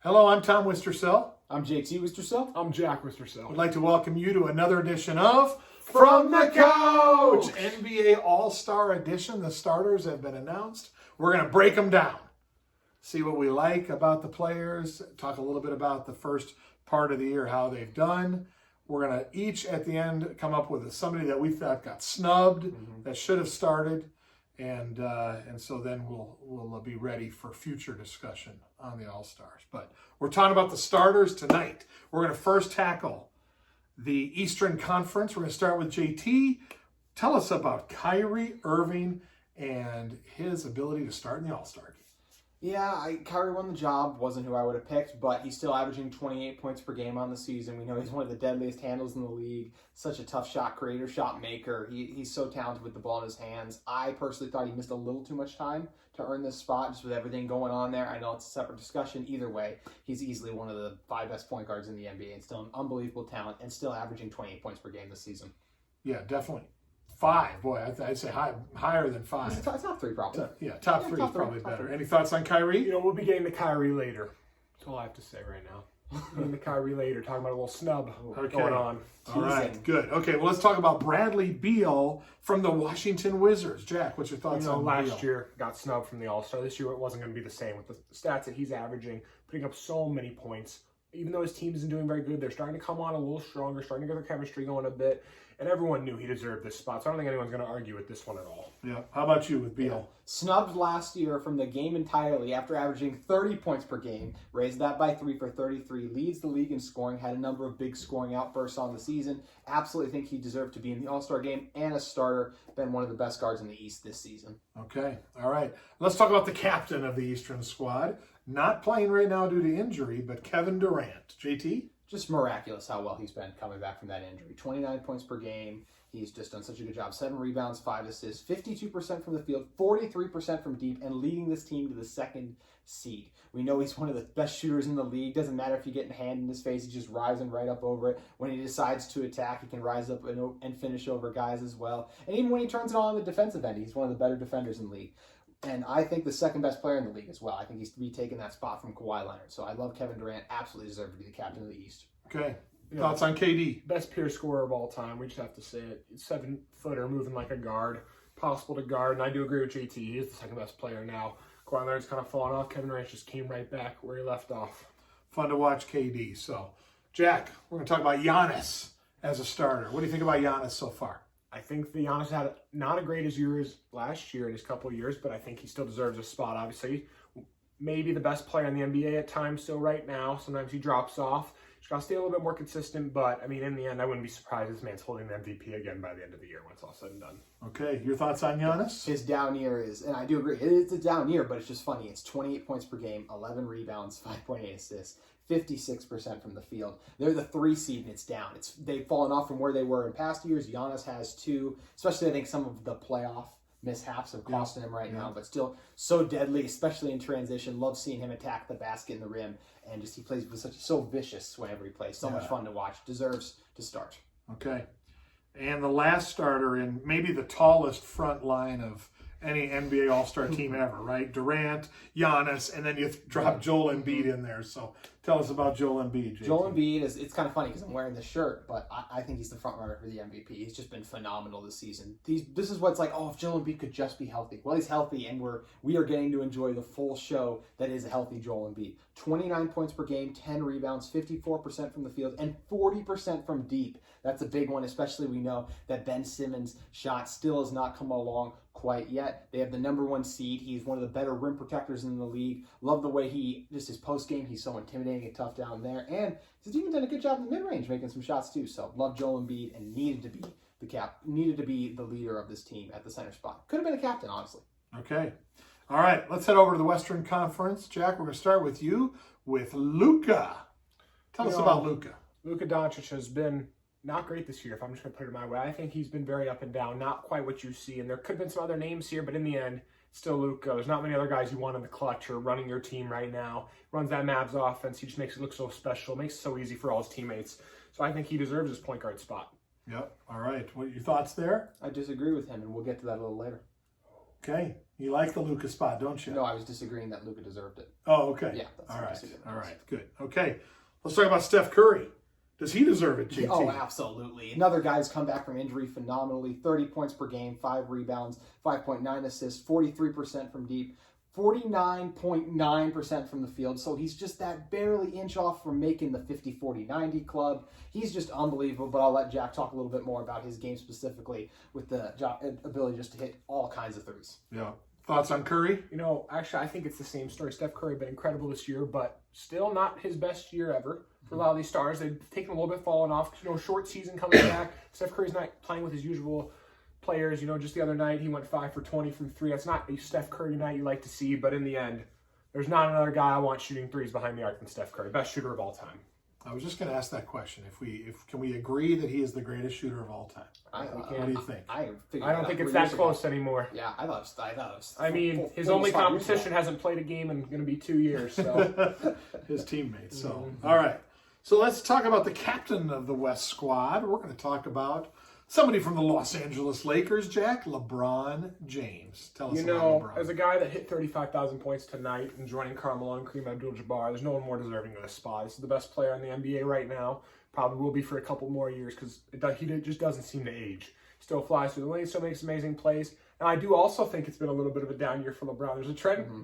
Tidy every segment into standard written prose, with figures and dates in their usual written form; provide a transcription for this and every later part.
Hello, I'm Tom Wistersell. I'm JT Wistersell. I'm Jack Wistersell. I'd like to welcome you to another edition of From the Couch, NBA All-Star Edition. The starters have been announced. We're going to break them down, see what we like about the players, talk a little bit about the first part of the year, how they've done. We're going to each at the end come up with somebody that we thought got snubbed, that should have started, and so then we'll be ready for future discussion on the All-Stars. But we're talking about the starters tonight. We're going to first tackle the Eastern Conference. We're going to start with JT. Tell us about Kyrie Irving and his ability to start in the All-Star game. Yeah, Kyrie won the job. Wasn't who I would have picked, but he's still averaging 28 points per game on the season. We know he's one of the deadliest handles in the league. Such a tough shot creator, shot maker. He's so talented with the ball in his hands. I personally thought he missed a little too much time to earn this spot, just with everything going on there. I know it's a separate discussion. Either way, he's easily one of the 5 best point guards in the NBA and still an unbelievable talent and still averaging 28 points per game this season. Yeah, definitely. 5. Boy, I'd say higher than 5. It's top 3 probably. Top three is probably better. Any thoughts on Kyrie? We'll be getting to Kyrie later. That's all I have to say right now. Getting to Kyrie later, talking about a little snub going on. All right, good. Okay, well, let's talk about Bradley Beal from the Washington Wizards. Jack, what's your thoughts on Beal? Last year got snubbed from the All-Star. This year it wasn't going to be the same with the stats that he's averaging, putting up so many points. Even though his team isn't doing very good, they're starting to come on a little stronger, starting to get their chemistry going a bit. And everyone knew he deserved this spot, so I don't think anyone's going to argue with this one at all. Yeah. How about you with Beal? Yeah. Snubbed last year from the game entirely after averaging 30 points per game. Raised that by 3 for 33. Leads the league in scoring. Had a number of big scoring outbursts on the season. Absolutely think he deserved to be in the All-Star game and a starter. Been one of the best guards in the East this season. Okay. All right. Let's talk about the captain of the Eastern squad. Not playing right now due to injury, but Kevin Durant. JT? Just miraculous how well he's been coming back from that injury. 29 points per game. He's just done such a good job. 7 rebounds, 5 assists, 52% from the field, 43% from deep, and leading this team to the 2nd seed. We know he's one of the best shooters in the league. Doesn't matter if you get a hand in his face. He's just rising right up over it. When he decides to attack, he can rise up and finish over guys as well. And even when he turns it on the defensive end, he's one of the better defenders in the league. And I think the 2nd best player in the league as well. I think he's to be taking that spot from Kawhi Leonard. So I love Kevin Durant. Absolutely deserved to be the captain of the East. Okay. Thoughts on KD? Best pure scorer of all time. We just have to say it. 7-footer, moving like a guard. Possible to guard. And I do agree with JT. He is the 2nd best player now. Kawhi Leonard's kind of fallen off. Kevin Durant just came right back where he left off. Fun to watch KD. So, Jack, we're going to talk about Giannis as a starter. What do you think about Giannis so far? I think the Giannis had not a great as year as last year in his couple of years, but I think he still deserves a spot. Obviously, maybe the best player in the NBA at times still right now. Sometimes he drops off. Just got to stay a little bit more consistent, but, I mean, in the end, I wouldn't be surprised if this man's holding the MVP again by the end of the year when it's all said and done. Okay, your thoughts on Giannis? His down year is, and I do agree, it's a down year, but it's just funny. It's 28 points per game, 11 rebounds, 5.8 assists, 56% from the field. They're the 3 seed and it's down. They've fallen off from where they were in past years. Giannis has 2, especially I think some of the playoff mishaps have costing him right now, but still so deadly, especially in transition. Love seeing him attack the basket and the rim, and just he plays with so vicious whenever he plays. So much fun to watch. Deserves to start. Okay. And the last starter in maybe the tallest front line of any NBA All-Star team ever, right? Durant, Giannis, and then you drop Joel Embiid in there. So tell us about Joel Embiid, JT. Joel Embiid, it's kind of funny because I'm wearing this shirt, but I think he's the front runner for the MVP. He's just been phenomenal this season. This is what's like, oh, if Joel Embiid could just be healthy. Well, he's healthy, and we are getting to enjoy the full show that is a healthy Joel Embiid. 29 points per game, 10 rebounds, 54% from the field, and 40% from deep. That's a big one, especially we know that Ben Simmons' shot still has not come along quite yet. They have the #1 seed. He's one of the better rim protectors in the league. Love the way his post game, he's so intimidating and tough down there. And he's even done a good job in the mid-range, making some shots too. So love Joel Embiid and needed to be the leader of this team at the center spot. Could have been a captain, honestly. Okay. All right, let's head over to the Western Conference. Jack, we're going to start with you with Luka. Tell us about Luka. Luka Doncic has been not great this year, if I'm just going to put it my way. I think he's been very up and down, not quite what you see. And there could have been some other names here, but in the end, still Luka. There's not many other guys you want in the clutch or running your team right now. Runs that Mavs offense. He just makes it look so special. Makes it so easy for all his teammates. So I think he deserves his point guard spot. Yep. All right. What are your thoughts there? I disagree with him, and we'll get to that a little later. Okay. You like the Luka spot, don't you? No, I was disagreeing that Luka deserved it. Oh, okay. Yeah, that's all what I right. disagreed with. All right. Good. Okay. Let's talk about Steph Curry. Does he deserve it, JT? Oh, absolutely. Another guy who's come back from injury phenomenally. 30 points per game, 5 rebounds, 5.9 assists, 43% from deep, 49.9% from the field. So he's just that barely inch off from making the 50-40-90 club. He's just unbelievable, but I'll let Jack talk a little bit more about his game specifically with the ability just to hit all kinds of threes. Yeah. Thoughts on Curry? Actually, I think it's the same story. Steph Curry been incredible this year, but still not his best year ever for a lot of these stars. They've taken a little bit falling off. Short season coming back. Steph Curry's not playing with his usual players. Just the other night he went 5 for 20 from 3. That's not a Steph Curry night you like to see, but in the end, there's not another guy I want shooting threes behind the arc than Steph Curry. Best shooter of all time. I was just going to ask that question. Can we agree that he is the greatest shooter of all time? What do you think? I don't think it's that close anymore. Yeah, I thought it was. I mean, his only competition hasn't played a game in going to be 2 years. So his teammates. So all right. So let's talk about the captain of the West squad. We're going to talk about somebody from the Los Angeles Lakers, Jack, LeBron James. Tell us about LeBron. As a guy that hit 35,000 points tonight and joining Carmelo and Kareem Abdul-Jabbar, there's no one more deserving of this spot. This is the best player in the NBA right now. Probably will be for a couple more years because he just doesn't seem to age. Still flies through the lane, still makes amazing plays. And I do also think it's been a little bit of a down year for LeBron. There's a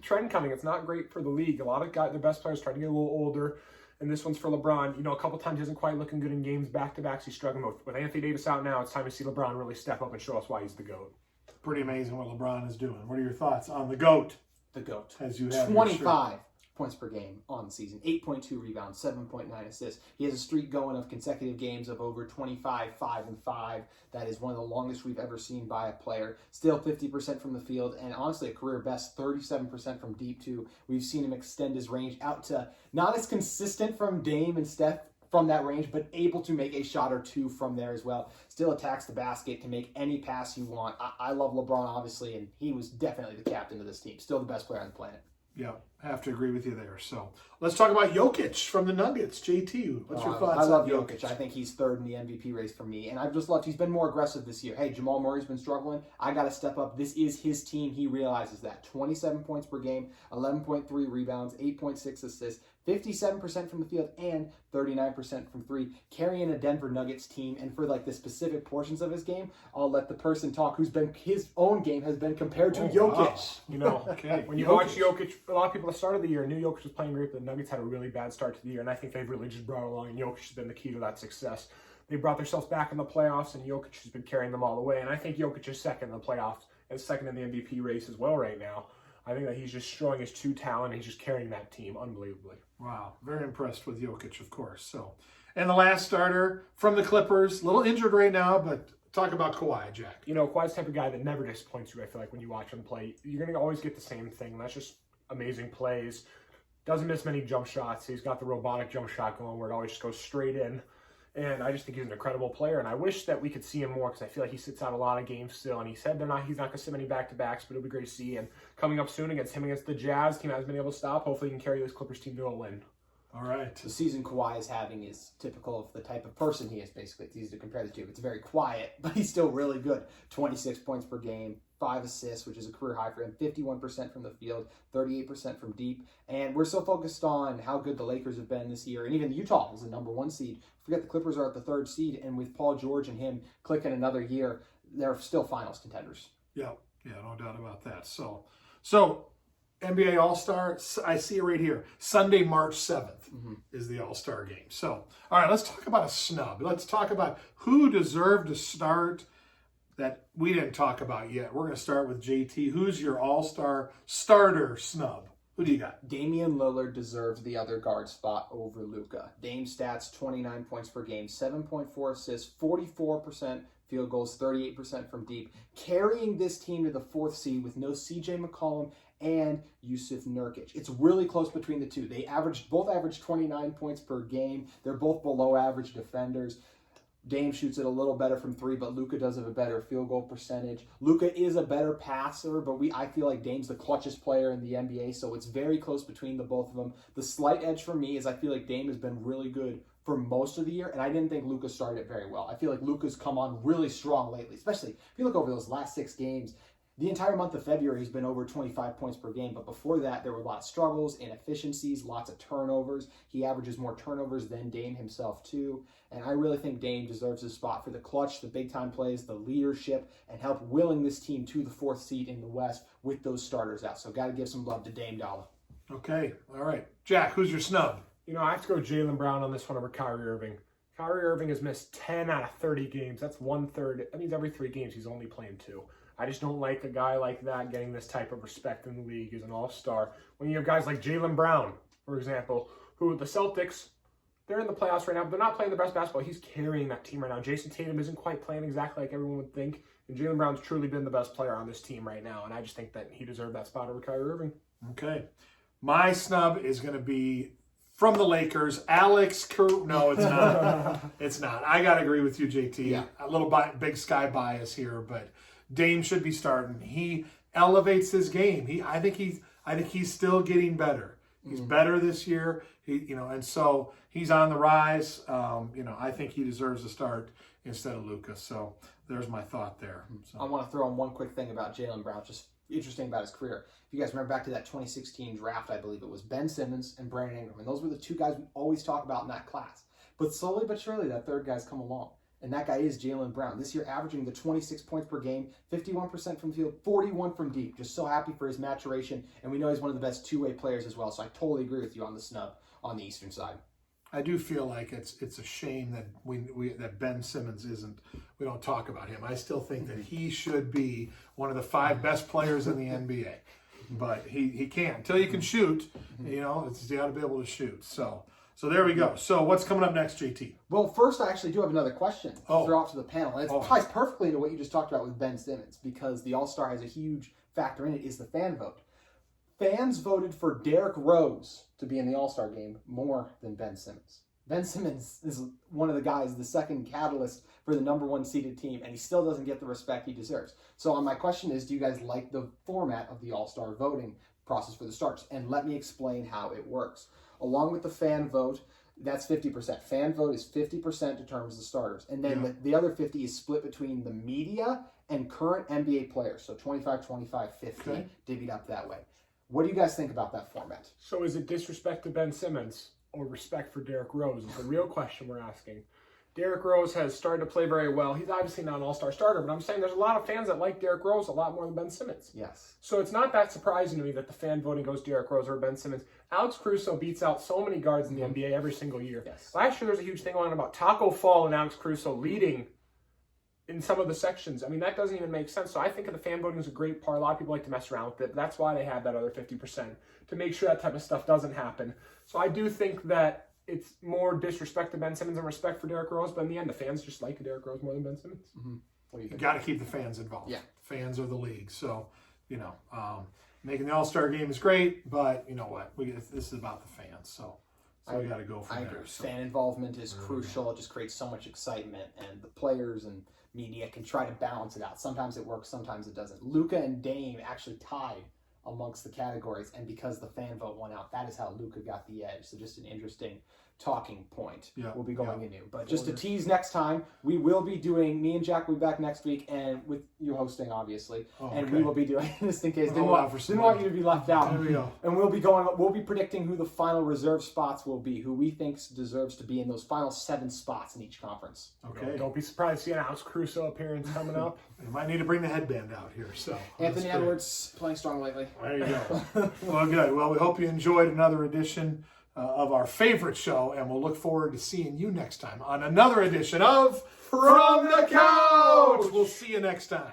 trend coming. It's not great for the league. A lot of the best players trying to get a little older. And this one's for LeBron. A couple times he isn't quite looking good in games. Back-to-backs, he's struggling. With Anthony Davis out now, it's time to see LeBron really step up and show us why he's the GOAT. Pretty amazing what LeBron is doing. What are your thoughts on the GOAT? The GOAT. As you have 25 points per game on the season, 8.2 rebounds, 7.9 assists. He has a streak going of consecutive games of over 25, 5 and 5. That is one of the longest we've ever seen by a player. Still 50% from the field, and honestly a career best 37% from deep too. We've seen him extend his range out to not as consistent from Dame and Steph from that range, but able to make a shot or two from there as well. Still attacks the basket, can make any pass you want. I love LeBron, obviously, and he was definitely the captain of this team. Still the best player on the planet. Yeah, I have to agree with you there. So let's talk about Jokic from the Nuggets. JT, what's your thoughts I love on Jokic. I think he's third in the MVP race for me. And I've just loved he's been more aggressive this year. Hey, Jamal Murray's been struggling. I got to step up. This is his team. He realizes that. 27 points per game, 11.3 rebounds, 8.6 assists, 57% from the field, and 39% from 3, carrying a Denver Nuggets team. And for the specific portions of his game, I'll let the person talk who's been his own game has been compared to Jokic. Wow. Okay. When you watch Jokic, a lot of people at the start of the year knew Jokic was playing great, but the Nuggets had a really bad start to the year, and I think they've really just brought along, and Jokic has been the key to that success. They brought themselves back in the playoffs, and Jokic has been carrying them all the way, and I think Jokic is second in the playoffs and second in the MVP race as well right now. I think that he's just showing his true talent, and he's just carrying that team unbelievably. Wow, very impressed with Jokic, of course. So, and the last starter from the Clippers, a little injured right now, but talk about Kawhi, Jack. Kawhi's the type of guy that never disappoints you, I feel like, when you watch him play. You're going to always get the same thing, and that's just amazing plays. Doesn't miss many jump shots. He's got the robotic jump shot going where it always just goes straight in. And I just think he's an incredible player, and I wish that we could see him more because I feel like he sits out a lot of games still. And he said he's not going to sit many back-to-backs, but it'll be great to see. And coming up soon against the Jazz, team hasn't been able to stop. Hopefully he can carry this Clippers team to a win. All right. The season Kawhi is having is typical of the type of person he is, basically. It's easy to compare the two. It's very quiet, but he's still really good. 26 points per game, 5 assists, which is a career high for him, 51% from the field, 38% from deep. And we're so focused on how good the Lakers have been this year, and even Utah is the number 1 seed. Forget the Clippers are at the 3rd seed, and with Paul George and him clicking another year, they're still finals contenders. Yeah, no doubt about that. So NBA All-Star, I see it right here. Sunday, March 7th is the All-Star game. So, all right, let's talk about a snub. Let's talk about who deserved to start that we didn't talk about yet. We're going to start with JT. Who's your All-Star starter snub? Who do you got? Damian Lillard deserves the other guard spot over Luka. Dame stats, 29 points per game, 7.4 assists, 44% field goals, 38% from deep, carrying this team to the 4th seed with no CJ McCollum and Yusuf Nurkic. It's really close between the two. They both average 29 points per game. They're both below average defenders. Dame shoots it a little better from 3, but Luka does have a better field goal percentage. Luka is a better passer, but I feel like Dame's the clutchest player in the NBA, so it's very close between the both of them. The slight edge for me is I feel like Dame has been really good for most of the year, and I didn't think Luka started it very well. I feel like Luka's come on really strong lately, especially if you look over those last 6 games. The entire month of February, he's been over 25 points per game, but before that, there were a lot of struggles, inefficiencies, lots of turnovers. He averages more turnovers than Dame himself, too. And I really think Dame deserves his spot for the clutch, the big-time plays, the leadership, and help willing this team to the 4th seed in the West with those starters out. So got to give some love to Dame Dollar. Okay, all right. Jack, who's your snub? I have to go Jaylen Brown on this one over Kyrie Irving. Kyrie Irving has missed 10 out of 30 games. That's 1/3. That means every 3 games he's only playing 2. I just don't like a guy like that getting this type of respect in the league as an all-star. When you have guys like Jaylen Brown, for example, who the Celtics, they're in the playoffs right now, but they're not playing the best basketball. He's carrying that team right now. Jason Tatum isn't quite playing exactly like everyone would think. And Jaylen Brown's truly been the best player on this team right now. And I just think that he deserved that spot over Kyrie Irving. Okay. My snub is going to be from the Lakers, Alex Caruso. No, it's not. It's not. I got to agree with you, JT. Yeah. A little big sky bias here, but Dame should be starting. He elevates his game. I think he's still getting better. He's better this year. And so he's on the rise. I think he deserves a start instead of Luka. So there's my thought there. So. I want to throw in one quick thing about Jaylen Brown, just interesting about his career. If you guys remember back to that 2016 draft, I believe it was Ben Simmons and Brandon Ingram. And those were the 2 guys we always talk about in that class. But slowly but surely, that 3rd guy's come along. And that guy is Jaylen Brown. This year averaging the 26 points per game, 51% from the field, 41 from deep. Just so happy for his maturation. And we know he's one of the best 2-way players as well. So I totally agree with you on the snub on the Eastern side. I do feel like it's a shame that that Ben Simmons we don't talk about him. I still think that he should be one of the 5 best players in the NBA. But he can't. Until you can shoot, you got to be able to shoot. So there we go. So what's coming up next, JT? Well, first, I actually do have another question to throw out to the panel. And it ties perfectly into what you just talked about with Ben Simmons, because the All-Star has a huge factor in it, is the fan vote. Fans voted for Derrick Rose to be in the All-Star game more than Ben Simmons. Ben Simmons is one of the guys, the second catalyst for the number 1 seeded team, and he still doesn't get the respect he deserves. So my question is, do you guys like the format of the All-Star voting process for the starters? And let me explain how it works. Along with the fan vote, that's 50%. Fan vote is 50% determines the starters. And then the other 50 is split between the media and current NBA players. So 25, 25, 50, divvied up that way. What do you guys think about that format? So is it disrespect to Ben Simmons or respect for Derrick Rose is the real question we're asking. Derrick Rose has started to play very well. He's obviously not an all-star starter, but I'm saying there's a lot of fans that like Derrick Rose a lot more than Ben Simmons. Yes. So it's not that surprising to me that the fan voting goes Derrick Rose over Ben Simmons. Alex Caruso beats out so many guards in the NBA every single year. Yes. Last year there was a huge thing going on about Taco Fall and Alex Caruso leading in some of the sections. I mean, that doesn't even make sense. So I think the fan voting is a great part. A lot of people like to mess around with it. That's why they have that other 50%, to make sure that type of stuff doesn't happen. So I do think that it's more disrespect to Ben Simmons and respect for Derrick Rose, but in the end, the fans just like Derrick Rose more than Ben Simmons. Mm-hmm. What do you think? You got to keep the fans involved. Yeah. Fans are the league. So, making the All-Star game is great, but you know what? This is about the fans. So we got to go from there. So. Fan involvement is crucial. It just creates so much excitement, and the players and media can try to balance it out. Sometimes it works, sometimes it doesn't. Luka and Dame actually tied amongst the categories, and because the fan vote won out, that is how Luka got the edge. So just an interesting talking point we'll be going into. But just to tease next time, we will be doing, me and Jack will be back next week, and with you hosting, obviously, we will be doing, just in case, didn't want you to be left out. There we go. And we'll be predicting who the final reserve spots will be, who we think deserves to be in those final 7 spots in each conference. Okay. Don't be surprised to see an Alex Caruso appearance coming up. You might need to bring the headband out here. So Anthony Edwards playing strong lately. There you go. Well, good. Well, we hope you enjoyed another edition of our favorite show, and we'll look forward to seeing you next time on another edition of From the Couch. We'll see you next time.